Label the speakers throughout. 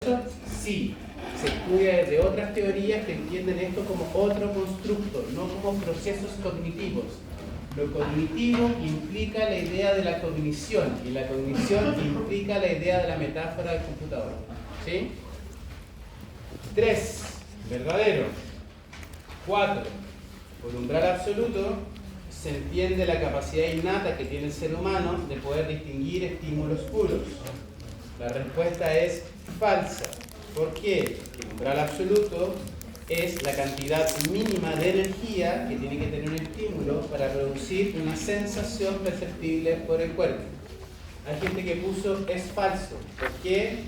Speaker 1: falso? Sí. Se estudia desde otras teorías que entienden esto como otro constructo, no como procesos cognitivos. Lo cognitivo implica la idea de la cognición y la cognición implica la idea de la metáfora del computador. ¿Sí? 3. Verdadero. 4. Por umbral absoluto se entiende la capacidad innata que tiene el ser humano de poder distinguir estímulos puros. La respuesta es falsa. ¿Por qué? El umbral absoluto es la cantidad mínima de energía que tiene que tener un estímulo para producir una sensación perceptible por el cuerpo. Hay gente que puso es falso. ¿Por qué?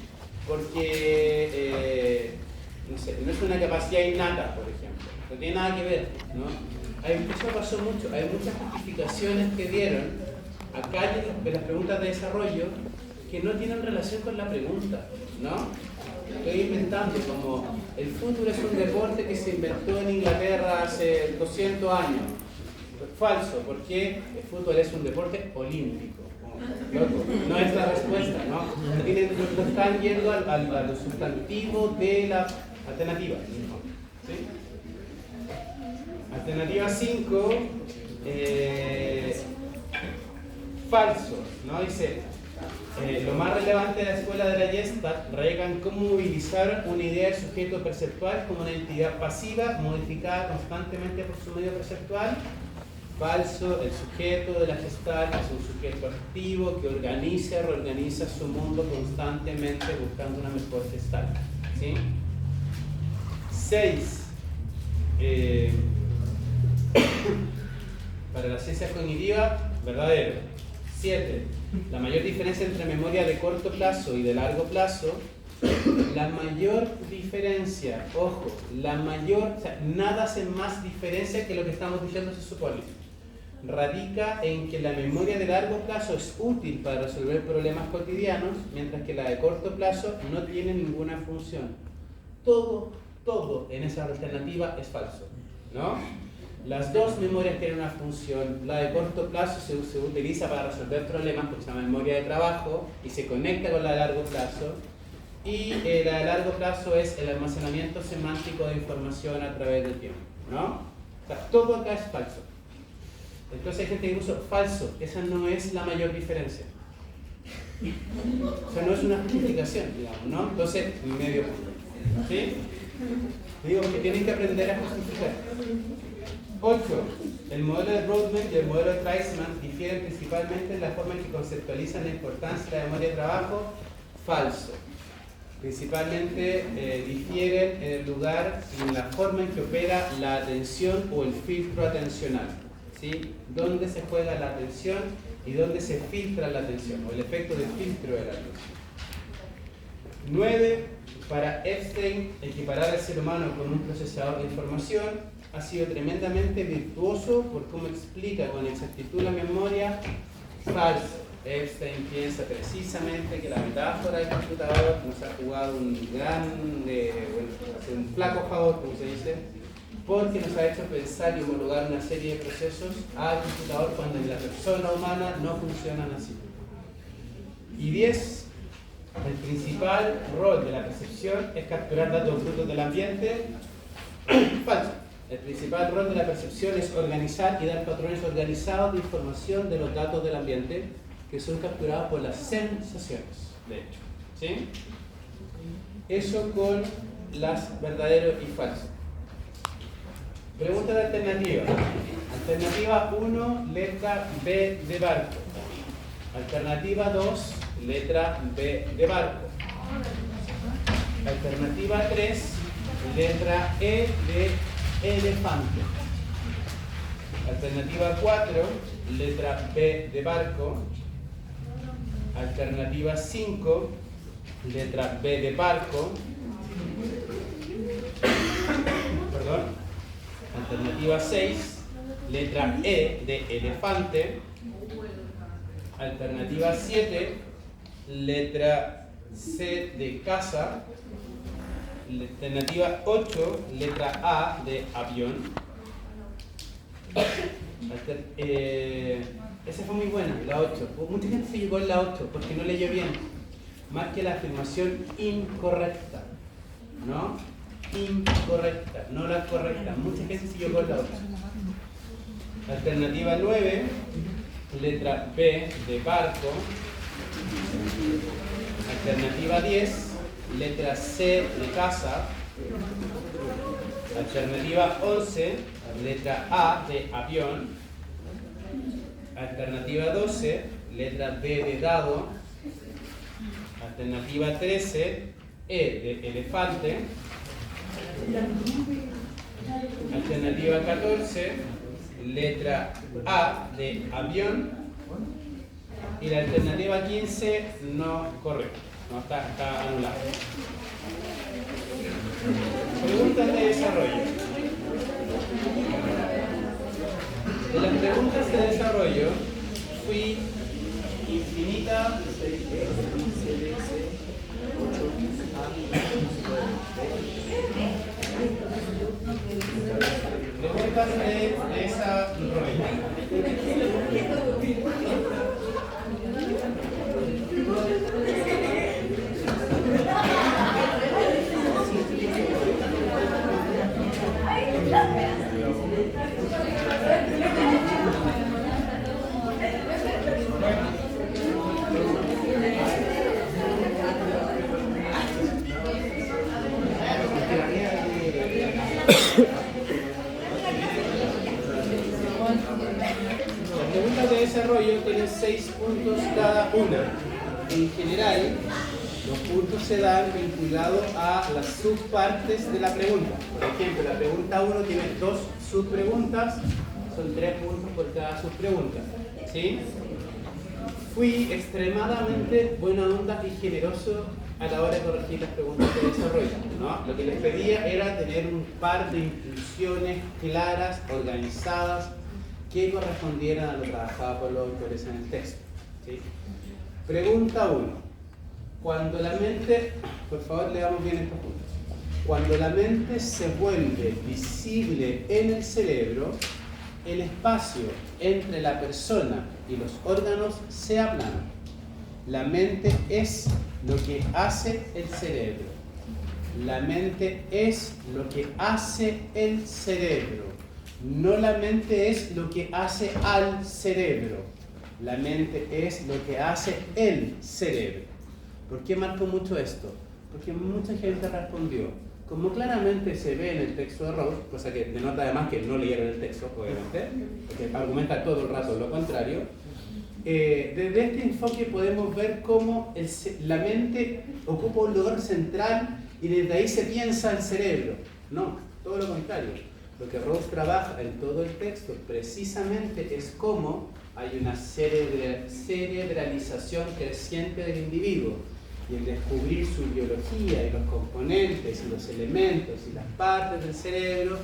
Speaker 1: Porque no sé, no es una capacidad innata, por ejemplo. No tiene nada que ver, ¿no? Eso pasó mucho. Hay muchas justificaciones que dieron acá en las preguntas de desarrollo que no tienen relación con la pregunta, ¿no? Estoy inventando como el fútbol es un deporte que se inventó en Inglaterra hace 200 años. Falso, porque el fútbol es un deporte olímpico. Loco, no es la respuesta, ¿no? No están yendo al sustantivo de la alternativa. ¿Sí? Alternativa 5, falso, ¿no? Dice, lo más relevante de la escuela de la Gestalt radica en cómo movilizar una idea del sujeto perceptual como una entidad pasiva modificada constantemente por su medio perceptual. Falso, el sujeto de la Gestalt es un sujeto activo que organiza, reorganiza su mundo constantemente buscando una mejor Gestalt. ¿Sí? 6. Para la ciencia cognitiva, verdadero. 7. La mayor diferencia entre memoria de corto plazo y de largo plazo, la mayor diferencia, ojo, o sea, nada hace más diferencia que lo que estamos diciendo se supone, radica en que la memoria de largo plazo es útil para resolver problemas cotidianos, mientras que la de corto plazo no tiene ninguna función. Todo en esa alternativa es falso, ¿no? Las dos memorias tienen una función. La de corto plazo se utiliza para resolver problemas porque se llama memoria de trabajo y se conecta con la de largo plazo. Y la de largo plazo es el almacenamiento semántico de información a través del tiempo, ¿no? O sea, todo acá es falso. Entonces hay gente que puso falso. Esa no es la mayor diferencia. O sea, no es una justificación, digamos, ¿no? Entonces, medio punto. ¿Sí? Digo que tienen que aprender a justificar. 8. El modelo de Brodmann y el modelo de Treisman difieren principalmente en la forma en que conceptualizan la importancia de la memoria de trabajo. Falso. Principalmente difieren en el lugar y en la forma en que opera la atención o el filtro atencional. ¿Sí? ¿Dónde se juega la atención y dónde se filtra la atención? O el efecto del filtro de la atención. 9. Para Epstein, equiparar al ser humano con un procesador de información ha sido tremendamente virtuoso por cómo explica con exactitud la memoria. Falso. Epstein piensa precisamente que la metáfora del computador nos ha jugado un flaco favor, como se dice, porque nos ha hecho pensar y homologar una serie de procesos al computador cuando en la persona humana no funcionan así. Y 10. El principal rol de la percepción es capturar datos brutos del ambiente. Falso. El principal rol de la percepción es organizar y dar patrones organizados de información de los datos del ambiente que son capturados por las sensaciones, de hecho. ¿Sí? Eso con las verdadero y falso. Pregunta de alternativa. Alternativa 1, letra B de barco. Alternativa 2, letra B de barco. Alternativa 3, letra E de elefante. Alternativa 4, letra B de barco. Alternativa 5, letra B de barco. Perdón. Alternativa 6, letra E de elefante. Alternativa 7, letra C de casa. Alternativa 8, letra A de avión. Esa fue muy buena, la 8. Mucha gente se llegó en la 8 porque no leyó bien. marque la afirmación incorrecta, ¿no? Incorrecta, no la correcta. Mucha gente siguió con la otra. Alternativa 9, letra B de barco. Alternativa 10, letra C de casa. Alternativa 11, letra A de avión. Alternativa 12, letra D de dado. Alternativa 13, E de elefante. Alternativa 14, letra A de avión. Y la alternativa 15 no correcta, no está anulada. Preguntas de desarrollo. De las preguntas de desarrollo fui infinita. Preguntas de desarrollo. Las preguntas de desarrollo tienen 6 puntos cada una. En general, los puntos se dan vinculados a las subpartes de la pregunta. Por ejemplo, la pregunta 1 tiene 2 subpreguntas, son 3 puntos por cada subpregunta. ¿Sí? Fui extremadamente buena onda y generoso a la hora de corregir las preguntas de desarrollo, ¿no? Lo que les pedía era tener un par de instrucciones claras, organizadas, que correspondieran a lo trabajado por los autores en el texto. ¿Sí? Pregunta 1. Cuando la mente, por favor leamos bien estos puntos. Cuando la mente se vuelve visible en el cerebro, el espacio entre la persona y los órganos se aplana. La mente es lo que hace el cerebro. La mente es lo que hace el cerebro. No la mente es lo que hace al cerebro. La mente es lo que hace el cerebro. ¿Por qué marco mucho esto? Porque mucha gente respondió. Como claramente se ve en el texto de Rawls, cosa que denota además que no leyeron el texto, obviamente, porque argumenta todo el rato lo contrario, desde este enfoque podemos ver cómo la mente ocupa un lugar central y desde ahí se piensa el cerebro. No, todo lo contrario. Lo que Rawls trabaja en todo el texto precisamente es cómo hay una cerebralización creciente del individuo y el descubrir su biología y los componentes y los elementos y las partes del cerebro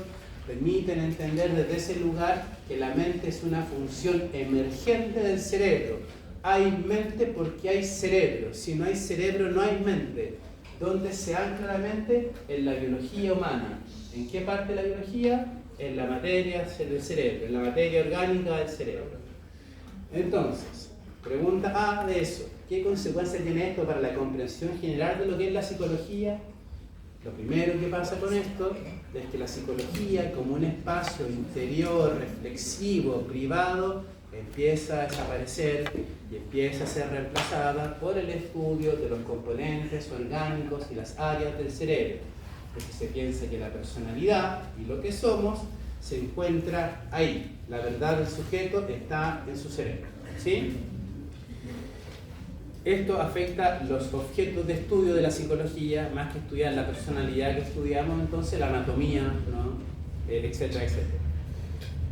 Speaker 1: permiten entender desde ese lugar que la mente es una función emergente del cerebro. Hay mente porque hay cerebro. Si no hay cerebro, no hay mente. ¿Dónde se ancla la mente? En la biología humana. ¿En qué parte de la biología? En la materia del cerebro, en la materia orgánica del cerebro. Entonces, pregunta A de eso. ¿Qué consecuencias tiene esto para la comprensión general de lo que es la psicología? Lo primero que pasa con esto es que la psicología, como un espacio interior, reflexivo, privado, empieza a desaparecer y empieza a ser reemplazada por el estudio de los componentes orgánicos y las áreas del cerebro. Porque se piensa que la personalidad y lo que somos se encuentra ahí. La verdad del sujeto está en su cerebro. ¿Sí? Esto afecta los objetos de estudio de la psicología, más que estudiar la personalidad que estudiamos, entonces la anatomía, ¿no? Etcétera, etcétera.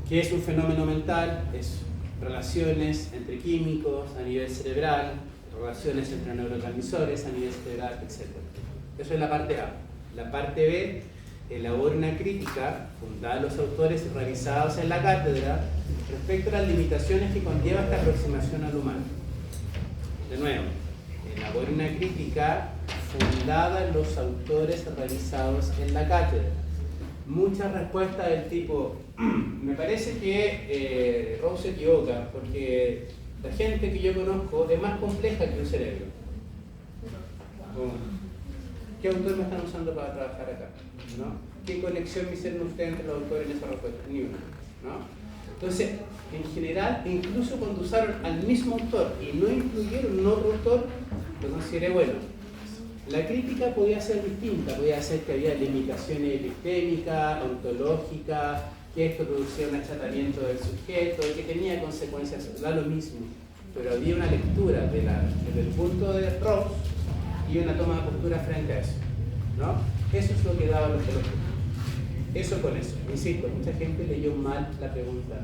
Speaker 1: ¿Qué es un fenómeno mental? Es relaciones entre químicos a nivel cerebral, relaciones entre neurotransmisores a nivel cerebral, etcétera. Eso es la parte A. La parte B elabora una crítica fundada en los autores y realizados en la cátedra respecto a las limitaciones que conlleva esta aproximación al humano. De nuevo, elabora una crítica fundada en los autores realizados en la cátedra. Muchas respuestas del tipo, me parece que Rawls se equivoca, porque la gente que yo conozco es más compleja que un cerebro. ¿Qué autor me están usando para trabajar acá? ¿No? ¿Qué conexión me hicieron ustedes entre los autores en esa respuesta? Ni una, ¿no? Entonces, en general, incluso cuando usaron al mismo autor y no incluyeron otro autor, lo consideré bueno. La crítica podía ser distinta, podía ser que había limitaciones epistémicas, ontológicas, que esto producía un achatamiento del sujeto, que tenía consecuencias, da lo mismo. Pero había una lectura desde el punto de Rawls y una toma de postura frente a eso, ¿no? Eso es lo que daban los puntos. Eso con eso. Insisto, mucha gente leyó mal la pregunta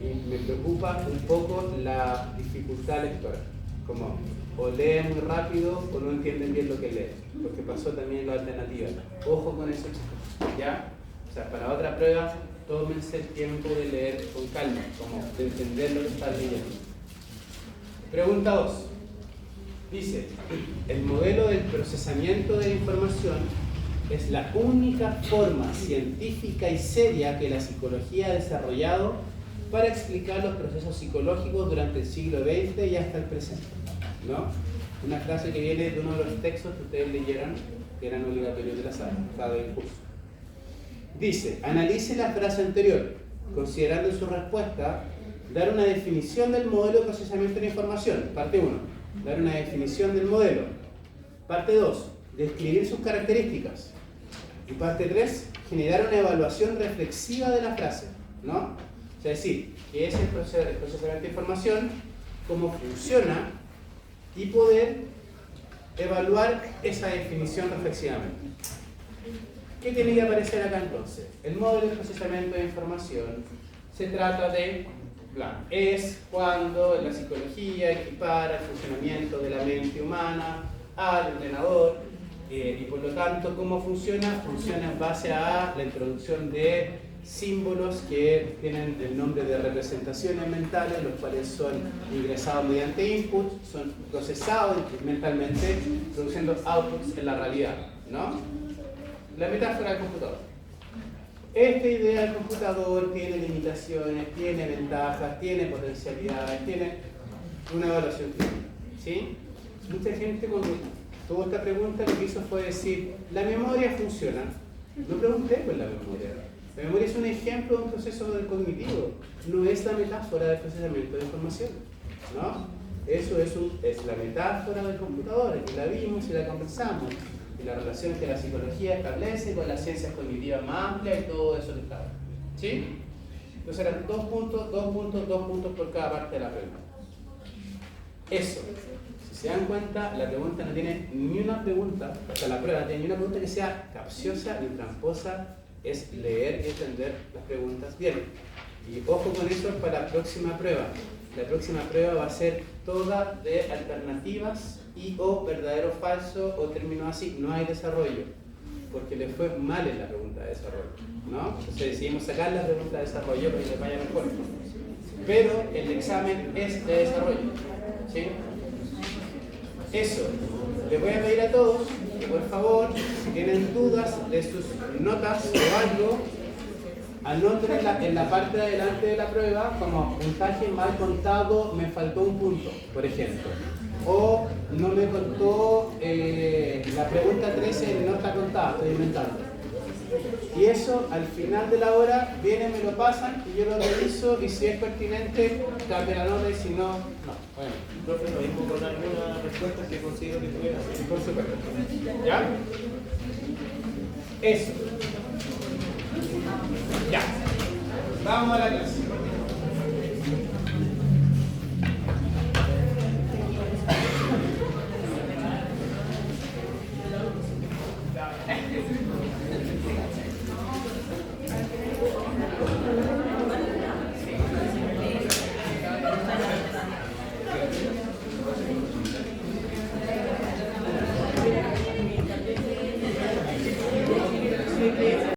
Speaker 1: y me preocupa un poco la dificultad lectora. Como o leen muy rápido o no entienden bien lo que leen, porque pasó también la alternativa. Ojo con eso, chicos, ¿ya? O sea, para otra prueba, tómense el tiempo de leer con calma, como de entender lo que están leyendo. Pregunta 2. Dice, el modelo del procesamiento de la información es la única forma científica y seria que la psicología ha desarrollado para explicar los procesos psicológicos durante el siglo XX y hasta el presente, ¿no? Una frase que viene de uno de los textos que ustedes leyeron, que eran obligatorios de la sala, del curso. Dice, analice la frase anterior, considerando en su respuesta dar una definición del modelo de procesamiento de la información. Parte 1, dar una definición del modelo. Parte 2, describir sus características. Y parte 3, generar una evaluación reflexiva de la frase, ¿no? O sea, decir, qué es el procesamiento de información, cómo funciona y poder evaluar esa definición reflexivamente. ¿Qué tiene que aparecer acá entonces? El modelo de procesamiento de información se trata de, es cuando la psicología equipara el funcionamiento de la mente humana al ordenador y por lo tanto, ¿cómo funciona? Funciona en base a la introducción de símbolos que tienen el nombre de representaciones mentales, los cuales son ingresados mediante input, son procesados mentalmente, produciendo outputs en la realidad, ¿no? La metáfora del computador. Esta idea del computador tiene limitaciones, tiene ventajas, tiene potencialidades, tiene una evaluaón crítica, ¿sí? Mucha gente cuando tuvo esta pregunta lo que hizo fue decir, la memoria funciona. No pregunté por la memoria. La memoria es un ejemplo de un proceso cognitivo, no es la metáfora del procesamiento de información, ¿no? Eso es la metáfora del computador, que la vimos y la conversamos, y la relación que la psicología establece con las ciencias cognitivas más amplias y todo eso que está. ¿Sí? Entonces eran 2 puntos por cada parte de la pregunta. Eso. Si se dan cuenta, la pregunta no tiene ni una pregunta, o sea, la prueba no tiene ni una pregunta que sea capciosa ni tramposa, es leer y entender las preguntas bien. Y ojo con eso para la próxima prueba. La próxima prueba va a ser toda de alternativas y o verdadero o falso o término así. No hay desarrollo, porque le fue mal en la pregunta de desarrollo, ¿no? Entonces decidimos sacar la pregunta de desarrollo para que les vaya mejor. Pero el examen es de desarrollo, ¿sí? Eso. Les voy a pedir a todos que por favor, si tienen dudas de sus notas o algo, anoten en la parte de adelante de la prueba como puntaje mal contado, me faltó un punto, por ejemplo. O no me contó, la pregunta 13 no está contada, estoy inventando. Y eso al final de la hora vienen, me lo pasan y yo lo reviso y si es pertinente, cambio la nota y si no, no. Bueno,
Speaker 2: profe, lo mismo con algunas respuestas que considero que tuvieras.
Speaker 1: por supuesto. ¿Ya? Eso. Ya. Vamos a la clase.